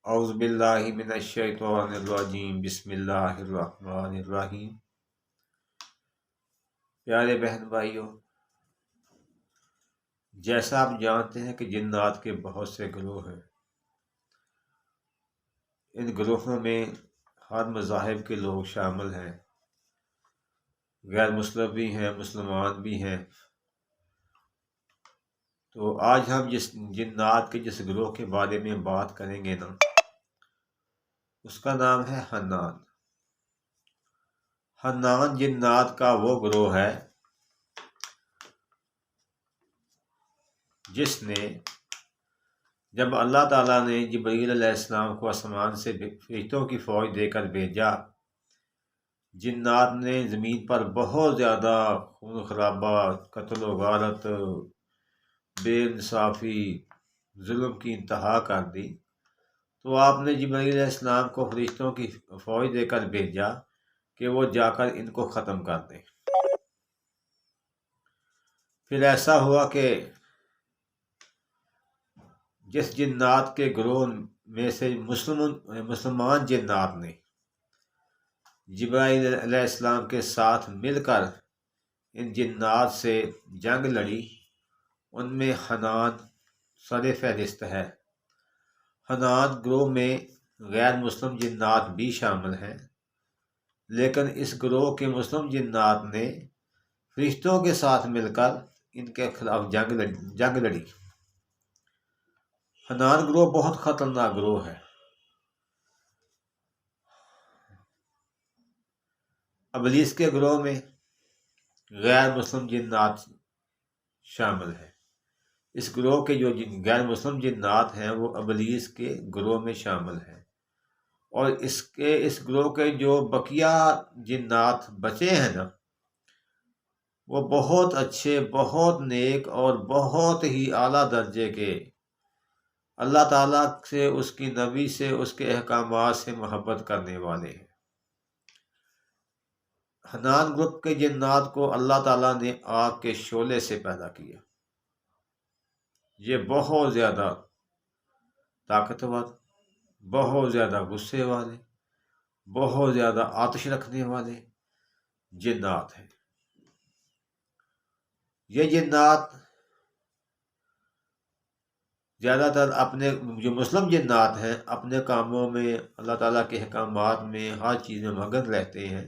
اعوذ باللہ من الشیطان الرجیم بسم اللہ الرحمن الرحیم۔ پیارے بہن بھائیوں، جیسا آپ جانتے ہیں کہ جنات کے بہت سے گروہ ہیں۔ ان گروہوں میں ہر مذاہب کے لوگ شامل ہیں، غیر مسلم بھی ہیں، مسلمان بھی ہیں۔ تو آج ہم جس جنات کے جس گروہ کے بارے میں بات کریں گے نا، اس کا نام ہے حنان۔ حنان جنات کا وہ گروہ ہے جس نے جب اللہ تعالیٰ نے جبرائیل علیہ السلام کو آسمان سے فرشتوں کی فوج دے کر بھیجا، جنات نے زمین پر بہت زیادہ خون خرابہ، قتل و غارت، بے انصافی، ظلم کی انتہا کر دی۔ تو آپ نے جبرائیل علیہ السلام کو فرشتوں کی فوج دے کر بھیجا کہ وہ جا کر ان کو ختم کر دیں۔ پھر ایسا ہوا کہ جس جنات کے گروہ میں سے مسلمان جنات نے جبرائیل علیہ السلام کے ساتھ مل کر ان جنات سے جنگ لڑی، ان میں حنان سر فہرست ہے۔ حنان گروہ میں غیر مسلم جنات بھی شامل ہیں، لیکن اس گروہ کے مسلم جنات نے فرشتوں کے ساتھ مل کر ان کے خلاف جنگ لڑی۔ حنان گروہ بہت خطرناک گروہ ہے۔ ابلیس کے گروہ میں غیر مسلم جنات شامل ہیں۔ اس گروہ کے جو غیر مسلم جنات ہیں وہ ابلیس کے گروہ میں شامل ہیں، اور اس گروہ کے جو بقیہ جنات بچے ہیں نا، وہ بہت اچھے، بہت نیک اور بہت ہی اعلیٰ درجے کے، اللہ تعالیٰ سے، اس کی نبی سے، اس کے احکامات سے محبت کرنے والے ہیں۔ حنان گروپ کے جنات کو اللہ تعالیٰ نے آگ کے شعلے سے پیدا کیا۔ یہ بہت زیادہ طاقتور، بہت زیادہ غصے والے، بہت زیادہ آتش رکھنے والے جنات ہیں۔ یہ جنات زیادہ تر اپنے جو مسلم جنات ہیں اپنے کاموں میں، اللہ تعالیٰ کے احکامات میں، ہر چیز میں مگن رہتے ہیں،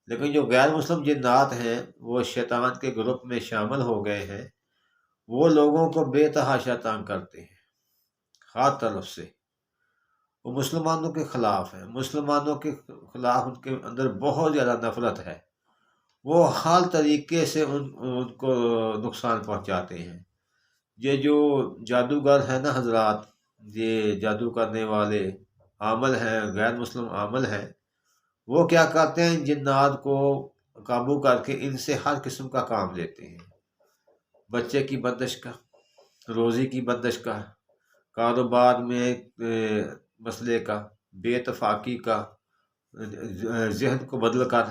لیکن جو غیر مسلم جنات ہیں وہ شیطان کے گروپ میں شامل ہو گئے ہیں۔ وہ لوگوں کو بے تحاشا تنگ کرتے ہیں ہر طرف سے۔ وہ مسلمانوں کے خلاف ہیں، مسلمانوں کے خلاف ان کے اندر بہت زیادہ نفرت ہے۔ وہ ہر طریقے سے ان کو نقصان پہنچاتے ہیں۔ یہ جو جادوگر ہیں نا حضرات، یہ جادو کرنے والے عامل ہیں، غیر مسلم عامل ہیں، وہ کیا کرتے ہیں، جنات کو قابو کر کے ان سے ہر قسم کا کام لیتے ہیں۔ بچے کی بندش کا، روزی کی بندش کا، کاروبار میں مسئلے کا، بے اتفاقی کا، ذہن کو بدل کر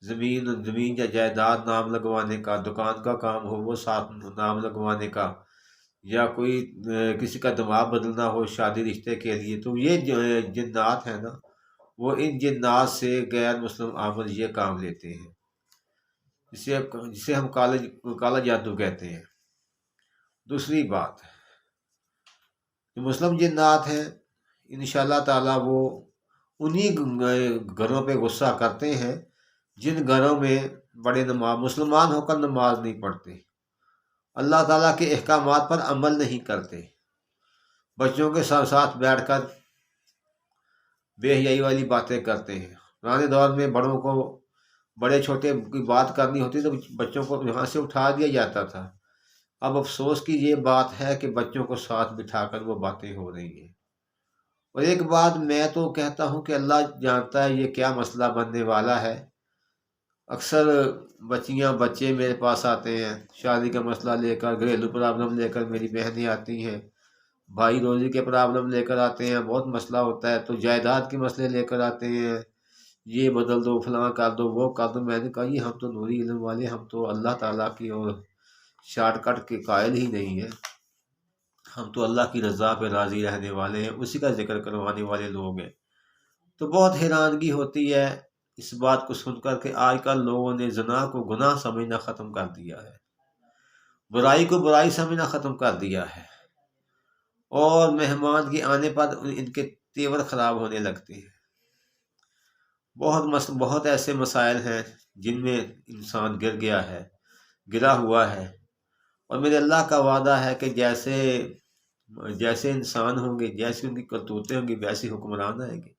زمین یا جائیداد نام لگوانے کا، دکان کا کام ہو وہ ساتھ نام لگوانے کا، یا کوئی کسی کا دماغ بدلنا ہو شادی رشتے کے لیے، تو یہ جو جنات ہیں نا، وہ ان جنات سے غیر مسلم عامل یہ کام لیتے ہیں، جسے ہم کالا جادو کہتے ہیں۔ دوسری بات، جو مسلم جنات ہیں انشاءاللہ تعالیٰ وہ انہی گھروں پہ غصہ کرتے ہیں جن گھروں میں بڑے مسلمان ہو کر نماز نہیں پڑھتے، اللہ تعالیٰ کے احکامات پر عمل نہیں کرتے، بچوں کے ساتھ ساتھ بیٹھ کر بے حیائی والی باتیں کرتے ہیں۔ پرانے دور میں بڑوں کو، بڑے چھوٹے کی بات کرنی ہوتی تو بچوں کو یہاں سے اٹھا دیا جاتا تھا۔ اب افسوس کی یہ بات ہے کہ بچوں کو ساتھ بٹھا کر وہ باتیں ہو رہی ہیں۔ اور ایک بات میں تو کہتا ہوں کہ اللہ جانتا ہے یہ کیا مسئلہ بننے والا ہے۔ اکثر بچے میرے پاس آتے ہیں شادی کا مسئلہ لے کر، گھریلو پرابلم لے کر میری بہنیں آتی ہیں، بھائی روزی کے پرابلم لے کر آتے ہیں، بہت مسئلہ ہوتا ہے تو جائیداد کے مسئلے لے کر آتے ہیں، یہ بدل دو، فلاں کر دو، وہ کر دو۔ میں نے کہا یہ ہم تو نوری علم والے، ہم تو اللہ تعالیٰ کی اور شارٹ کٹ کے قائل ہی نہیں ہیں۔ ہم تو اللہ کی رضا پہ راضی رہنے والے ہیں، اسی کا ذکر کروانے والے لوگ ہیں۔ تو بہت حیرانگی ہوتی ہے اس بات کو سن کر کہ آج کل لوگوں نے زنا کو گناہ سمجھنا ختم کر دیا ہے، برائی کو برائی سمجھنا ختم کر دیا ہے، اور مہمان کے آنے پر ان کے تیور خراب ہونے لگتے ہیں۔ بہت ایسے مسائل ہیں جن میں انسان گر گیا ہے، گرا ہوا ہے، اور میرے اللہ کا وعدہ ہے کہ جیسے انسان ہوں گے، جیسی ان کی کرتوتیں ہوں گی، ویسی حکمران آئیں گے۔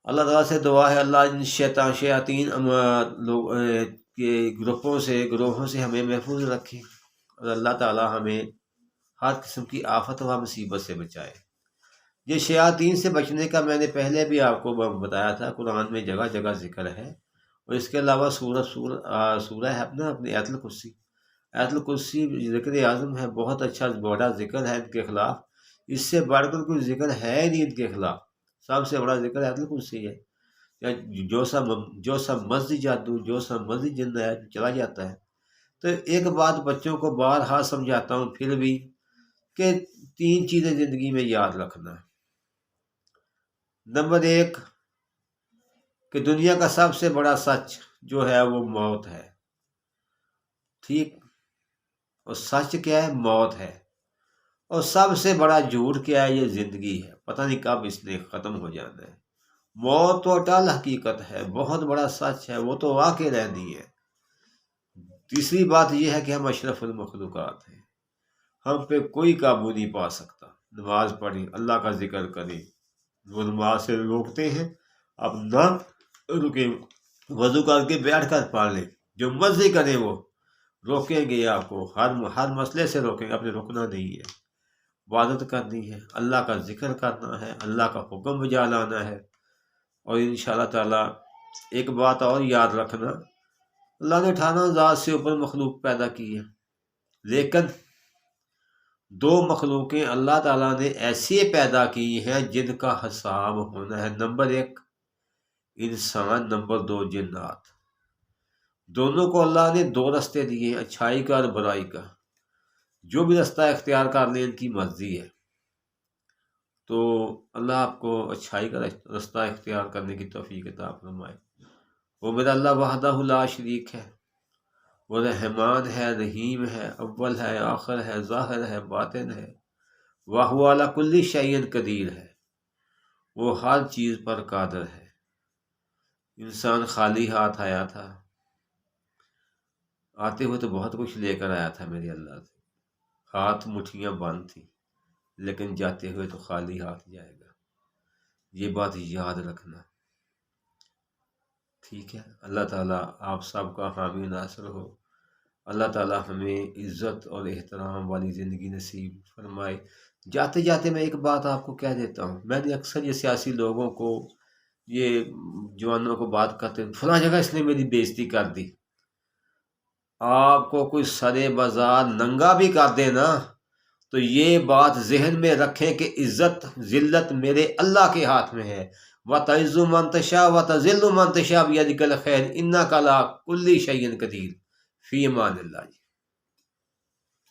اللہ تعالیٰ سے دعا ہے اللہ ان شیاطین کے گروہوں سے ہمیں محفوظ رکھے، اور اللہ تعالیٰ ہمیں ہر قسم کی آفت و مصیبت سے بچائے۔ یہ شیاطین سے بچنے کا میں نے پہلے بھی آپ کو بتایا تھا، قرآن میں جگہ جگہ ذکر ہے، اور اس کے علاوہ سورہ ہے اپنے آیت الکرسی۔ آیت الکرسی ذکر اعظم ہے، بہت اچھا بڑا ذکر ہے ان کے خلاف، اس سے بڑھ کر کوئی ذکر ہے نہیں ان کے خلاف، سب سے بڑا ذکر آیت الکرسی ہے۔ جو سب مرضی جادو، جو سب مرضی جن ہے چلا جاتا ہے۔ تو ایک بات بچوں کو بارہا سمجھاتا ہوں پھر بھی، کہ 3 چیزیں زندگی میں یاد رکھنا ہے۔ نمبر 1 کہ دنیا کا سب سے بڑا سچ جو ہے وہ موت ہے، ٹھیک، اور سچ کیا ہے؟ موت ہے۔ اور سب سے بڑا جھوٹ کیا ہے؟ یہ زندگی ہے، پتہ نہیں کب اس نے ختم ہو جانا ہے۔ موت تو اٹل حقیقت ہے، بہت بڑا سچ ہے، وہ تو واقع رہنی ہے۔ تیسری بات یہ ہے کہ ہم اشرف المخلوقات ہیں، ہم پہ کوئی قابو نہیں پا سکتا۔ نماز پڑھیں، اللہ کا ذکر کریں، وہ نماز سے روکتے ہیں، اب نہ رکیں، وضو کر کے بیٹھ کر پڑھ لیں، جو مرضی کریں وہ روکیں گے آپ کو، ہر مسئلے سے روکیں گے، اپنے رکنا نہیں ہے۔ عبادت کرنی ہے، اللہ کا ذکر کرنا ہے، اللہ کا حکم بجا لانا ہے، اور انشاءاللہ تعالیٰ ایک بات اور یاد رکھنا، اللہ نے 18,000 سے اوپر مخلوق پیدا کی ہے، لیکن 2 مخلوقیں اللہ تعالیٰ نے ایسی پیدا کی ہیں جن کا حساب ہونا ہے۔ نمبر 1 انسان، نمبر 2 جنات۔ دونوں کو اللہ نے 2 رستے دیے ہیں، اچھائی کا اور برائی کا، جو بھی رستہ اختیار کر لیں ان کی مرضی ہے۔ تو اللہ آپ کو اچھائی کا رستہ اختیار کرنے کی توفیق عطا فرمائے۔ وہ میرا اللہ وحدہ لا شریک ہے، وہ رحمان ہے، رحیم ہے، اول ہے، آخر ہے، ظاہر ہے، باطن ہے، وَهُوَ عَلَى كُلِّ شَيْءٍ قدیر ہے، وہ ہر چیز پر قادر ہے۔ انسان خالی ہاتھ آیا تھا، آتے ہوئے تو بہت کچھ لے کر آیا تھا میرے اللہ سے، ہاتھ مٹھیاں بند تھی، لیکن جاتے ہوئے تو خالی ہاتھ جائے گا، یہ بات یاد رکھنا، ٹھیک ہے۔ اللہ تعالیٰ آپ سب کا حامی ناصر ہو، اللہ تعالیٰ ہمیں عزت اور احترام والی زندگی نصیب فرمائے۔ جاتے جاتے میں ایک بات آپ کو کہہ دیتا ہوں، میں نے اکثر یہ سیاسی لوگوں کو، یہ جوانوں کو بات کرتے ہیں، فلاں جگہ اس نے میری بےزتی کر دی۔ آپ کو کوئی سرے بازار ننگا بھی کر دے نا، تو یہ بات ذہن میں رکھیں کہ عزت ذلت میرے اللہ کے ہاتھ میں ہے۔ وَتَعِزُّ مَن تَشَاءُ وَتَذِلُّ مَن تَشَاءُ بِيَدِكَ الْخَيْرُ إِنَّكَ عَلَىٰ كُلِّ شَيْءٍ قَدِيرٌ۔ فی امان اللہ۔